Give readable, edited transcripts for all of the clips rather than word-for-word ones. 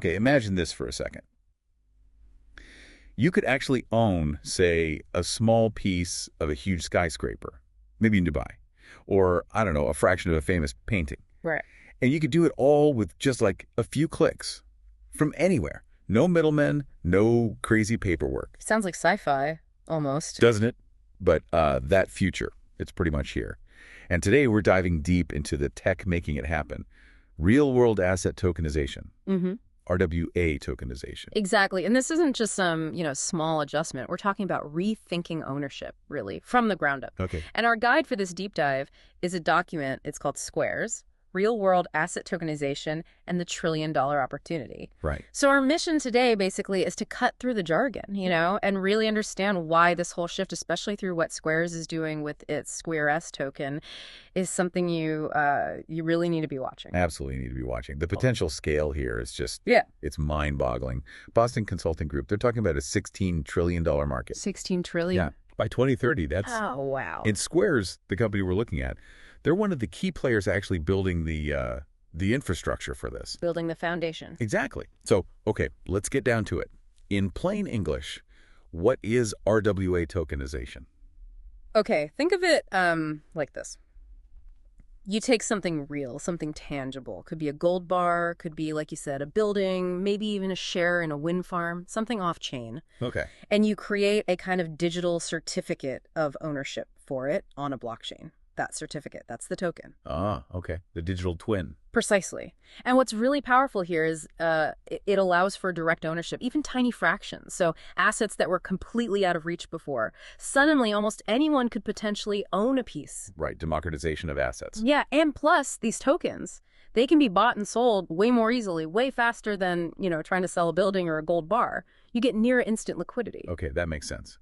Okay, imagine this for a second. You could actually own, say, a small piece of a huge skyscraper, maybe in Dubai, or, I don't know, a fraction of a famous painting. Right. And you could do it all with just like a few clicks from anywhere. No middlemen, no crazy paperwork. Sounds like sci-fi, almost. Doesn't it? But that future, it's pretty much here. And today we're diving deep into the tech making it happen. Real-world asset tokenization. Mm-hmm. RWA tokenization. Exactly. And this isn't just some, small adjustment. We're talking about rethinking ownership, really, from the ground up. Okay. And our guide for this deep dive is a document. It's called SQARES, Real-World Asset Tokenization and the Trillion-Dollar Opportunity. Right. So our mission today basically is to cut through the jargon, and really understand why this whole shift, especially through what SQARES is doing with its SQRS token, is something you really need to be watching. Absolutely need to be watching. The potential scale here is just, it's mind-boggling. Boston Consulting Group, they're talking about a $16 trillion market. 16 trillion? Yeah. By 2030, that's... Oh, wow. In SQARES, the company we're looking at, they're one of the key players actually building the infrastructure for this. Building the foundation. Exactly. So, okay, let's get down to it. In plain English, what is RWA tokenization? Okay, think of it like this. You take something real, something tangible. Could be a gold bar, could be, like you said, a building, maybe even a share in a wind farm, something off-chain. Okay. And you create a kind of digital certificate of ownership for it on a blockchain. That certificate, that's the token. Ah, okay. The digital twin. Precisely. And what's really powerful here is it allows for direct ownership, even tiny fractions. So assets that were completely out of reach before. Suddenly, almost anyone could potentially own a piece. Right, democratization of assets. Yeah, and plus, these tokens, they can be bought and sold way more easily, way faster than, trying to sell a building or a gold bar. You get near instant liquidity. Okay, that makes sense.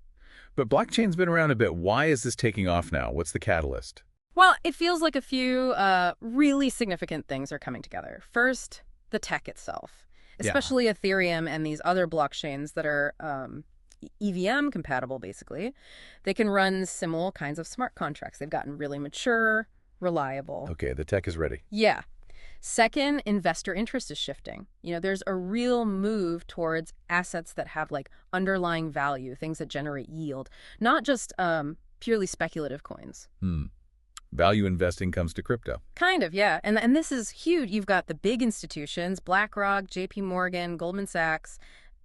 But blockchain's been around a bit. Why is this taking off now? What's the catalyst? Well, it feels like a few really significant things are coming together. First, the tech itself, especially Ethereum and these other blockchains that are EVM compatible, basically. They can run similar kinds of smart contracts. They've gotten really mature, reliable. Okay, the tech is ready. Yeah. Second, investor interest is shifting. There's a real move towards assets that have underlying value, things that generate yield, not just purely speculative coins. Value investing comes to crypto. Kind of, yeah. And this is huge. You've got the big institutions, BlackRock, JP Morgan, Goldman Sachs.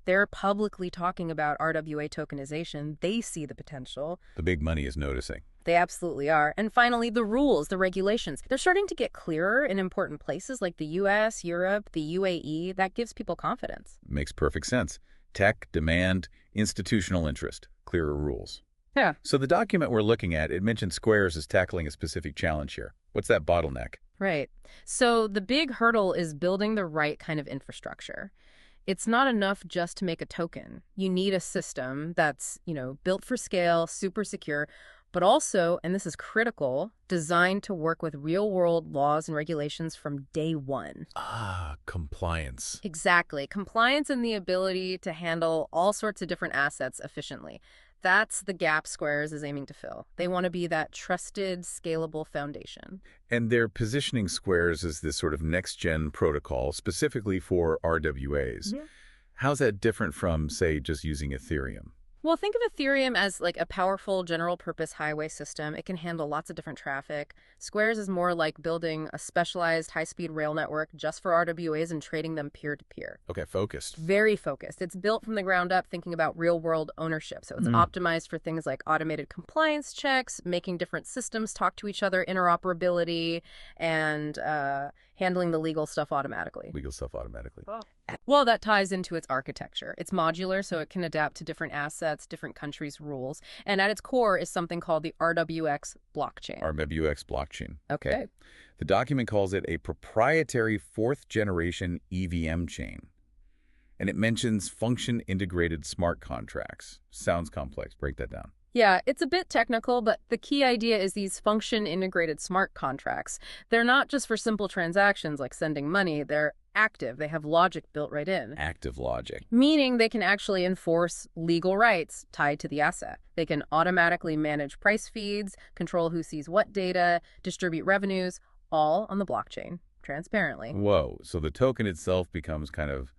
They're publicly talking about RWA tokenization. They see the potential. The big money is noticing. They absolutely are. And finally, the rules, the regulations. They're starting to get clearer in important places like the US, Europe, the UAE. That gives people confidence. Makes perfect sense. Tech, demand, institutional interest, clearer rules. Yeah. So the document we're looking at, it mentions SQARES is tackling a specific challenge here. What's that bottleneck? Right. So the big hurdle is building the right kind of infrastructure. It's not enough just to make a token. You need a system that's, built for scale, super secure, but also, and this is critical, designed to work with real-world laws and regulations from day one. Ah, compliance. Exactly. Compliance and the ability to handle all sorts of different assets efficiently. That's the gap SQARES is aiming to fill. They want to be that trusted, scalable foundation. And they're positioning SQARES as this sort of next-gen protocol specifically for RWAs. Yeah. How's that different from, say, just using Ethereum? Well, think of Ethereum as a powerful general-purpose highway system. It can handle lots of different traffic. SQARES is more like building a specialized high-speed rail network just for RWAs and trading them peer-to-peer. Okay, focused. Very focused. It's built from the ground up, thinking about real-world ownership. So it's optimized for things like automated compliance checks, making different systems talk to each other, interoperability, and handling the legal stuff automatically. Legal stuff automatically. Oh. Well, that ties into its architecture. It's modular, so it can adapt to different assets, different countries' rules. And at its core is something called the RWX Blockchain. RWX Blockchain. Okay. The document calls it a proprietary fourth-generation EVM chain. And it mentions function-integrated smart contracts. Sounds complex. Break that down. Yeah, it's a bit technical, but the key idea is these function-integrated smart contracts. They're not just for simple transactions like sending money. They're active. They have logic built right in. Active logic. Meaning they can actually enforce legal rights tied to the asset. They can automatically manage price feeds, control who sees what data, distribute revenues, all on the blockchain, transparently. Whoa. So the token itself becomes kind of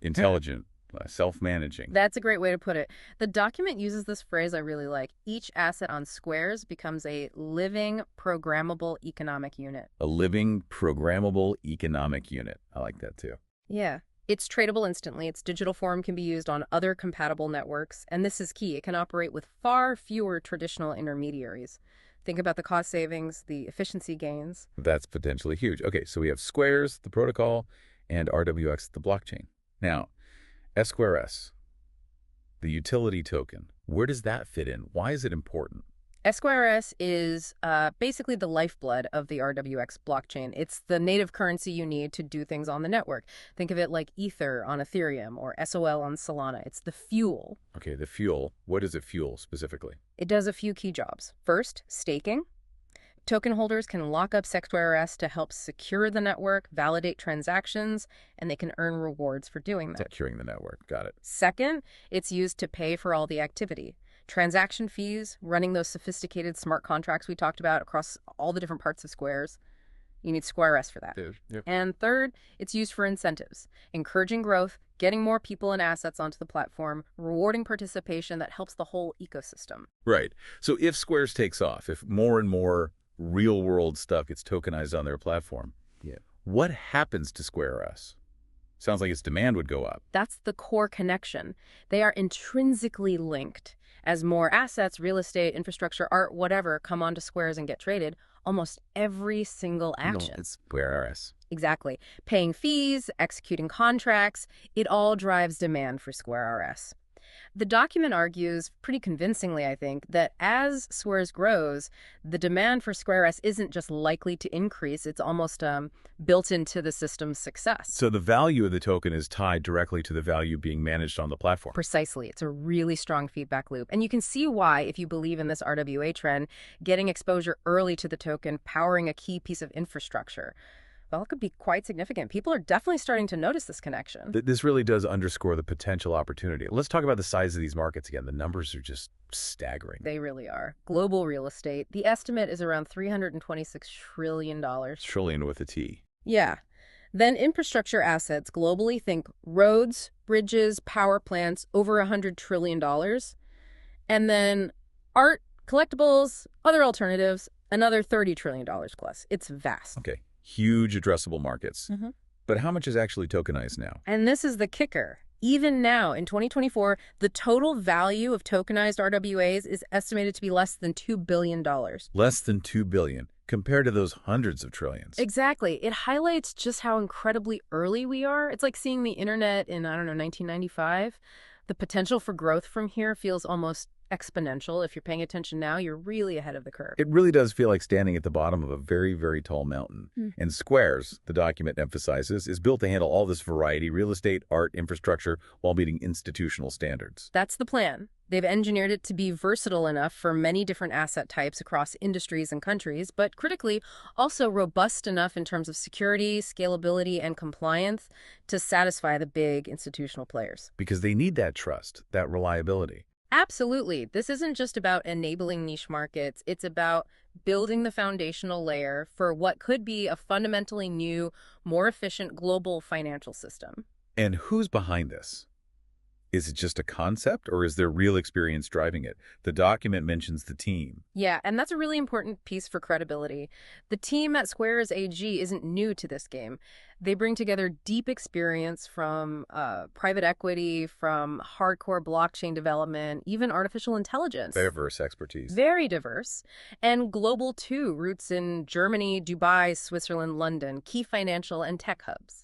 Intelligent, self-managing. That's a great way to put it. The document uses this phrase I really like. Each asset on Squares becomes a living, programmable economic unit. A living, programmable economic unit. I like that too. Yeah. It's tradable instantly. Its digital form can be used on other compatible networks. And this is key. It can operate with far fewer traditional intermediaries. Think about the cost savings, the efficiency gains. That's potentially huge. Okay, so we have SQARES, the protocol, and RWX, the blockchain. Now, SQRS, the utility token, where does that fit in? Why is it important? SQRS is basically the lifeblood of the RWX blockchain. It's the native currency you need to do things on the network. Think of it like Ether on Ethereum or SOL on Solana. It's the fuel. Okay, the fuel. What does it fuel specifically? It does a few key jobs. First, staking. Token holders can lock up SQRS to help secure the network, validate transactions, and they can earn rewards for doing that. Securing the network. Got it. Second, it's used to pay for all the activity. Transaction fees, running those sophisticated smart contracts we talked about across all the different parts of Squares. You need SQRS for that. Yep. And third, it's used for incentives, encouraging growth, getting more people and assets onto the platform, rewarding participation that helps the whole ecosystem. Right. So if Squares takes off, if more and more real-world stuff gets tokenized on their platform, what happens to SQRS? Sounds like its demand would go up. That's the core connection. They are intrinsically linked. As more assets, real estate, infrastructure, art, whatever, come onto Squares and get traded, almost every single action. No, it's SQRS. Exactly. Paying fees, executing contracts, it all drives demand for SQRS. The document argues, pretty convincingly, I think, that as Squares grows, the demand for SQRS isn't just likely to increase, it's almost built into the system's success. So the value of the token is tied directly to the value being managed on the platform. Precisely. It's a really strong feedback loop. And you can see why, if you believe in this RWA trend, getting exposure early to the token, powering a key piece of infrastructure, well, it could be quite significant. People are definitely starting to notice this connection. This really does underscore the potential opportunity. Let's talk about the size of these markets again. The numbers are just staggering. They really are. Global real estate, the estimate is around $326 trillion. Trillion with a T. Yeah. Then infrastructure assets globally, think roads, bridges, power plants, over $100 trillion. And then art, collectibles, other alternatives, another $30 trillion plus. It's vast. Okay. Huge addressable markets. But how much is actually tokenized now? And this is the kicker. Even now, in 2024, the total value of tokenized RWAs is estimated to be less than $2 billion. Less than $2 billion, compared to those hundreds of trillions. Exactly. It highlights just how incredibly early we are. It's like seeing the internet in, 1995. The potential for growth from here feels almost exponential. If you're paying attention now, you're really ahead of the curve. It really does feel like standing at the bottom of a very, very tall mountain. And SQARES, the document emphasizes, is built to handle all this variety, real estate, art, infrastructure, while meeting institutional standards. That's the plan. They've engineered it to be versatile enough for many different asset types across industries and countries, but critically, also robust enough in terms of security, scalability, and compliance to satisfy the big institutional players. Because they need that trust, that reliability. Absolutely. This isn't just about enabling niche markets. It's about building the foundational layer for what could be a fundamentally new, more efficient global financial system. And who's behind this? Is it just a concept, or is there real experience driving it? The document mentions the team. Yeah, and that's a really important piece for credibility. The team at SQARES AG isn't new to this game. They bring together deep experience from private equity, from hardcore blockchain development, even artificial intelligence. Diverse expertise. Very diverse. And global, too. Roots in Germany, Dubai, Switzerland, London, key financial and tech hubs.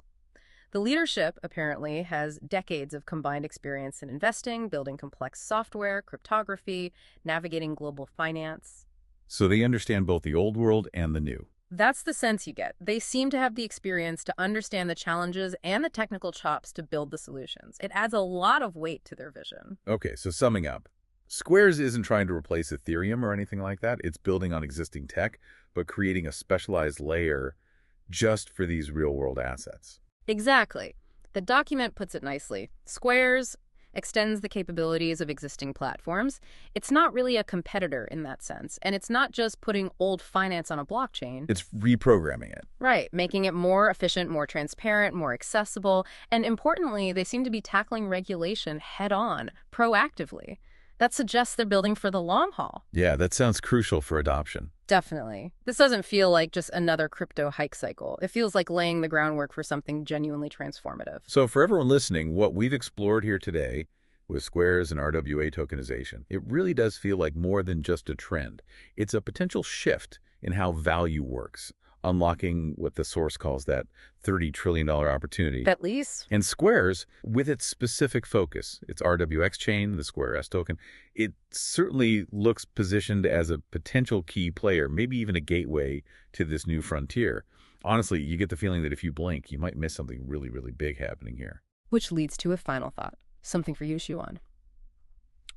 The leadership, apparently, has decades of combined experience in investing, building complex software, cryptography, navigating global finance. So they understand both the old world and the new. That's the sense you get. They seem to have the experience to understand the challenges and the technical chops to build the solutions. It adds a lot of weight to their vision. Okay, so summing up, SQARES isn't trying to replace Ethereum or anything like that. It's building on existing tech, but creating a specialized layer just for these real-world assets. Exactly. The document puts it nicely. SQARES, extends the capabilities of existing platforms. It's not really a competitor in that sense, and it's not just putting old finance on a blockchain. It's reprogramming it. Right, making it more efficient, more transparent, more accessible, and importantly, they seem to be tackling regulation head-on, proactively. That suggests they're building for the long haul. Yeah, that sounds crucial for adoption. Definitely. This doesn't feel like just another crypto hype cycle. It feels like laying the groundwork for something genuinely transformative. So for everyone listening, what we've explored here today with SQARES and RWA tokenization, it really does feel like more than just a trend. It's a potential shift in how value works, unlocking what the source calls that $30 trillion opportunity. At least. And SQARES, with its specific focus, its RWX chain, the SQRS token, it certainly looks positioned as a potential key player, maybe even a gateway to this new frontier. Honestly, you get the feeling that if you blink, you might miss something really, really big happening here. Which leads to a final thought, something for you to chew on.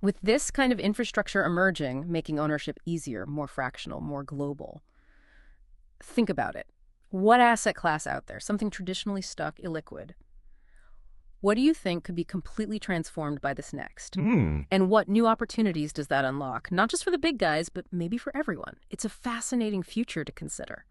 With this kind of infrastructure emerging, making ownership easier, more fractional, more global, think about it. What asset class out there, something traditionally stuck, illiquid, what do you think could be completely transformed by this next? And what new opportunities does that unlock? Not just for the big guys, but maybe for everyone. It's a fascinating future to consider.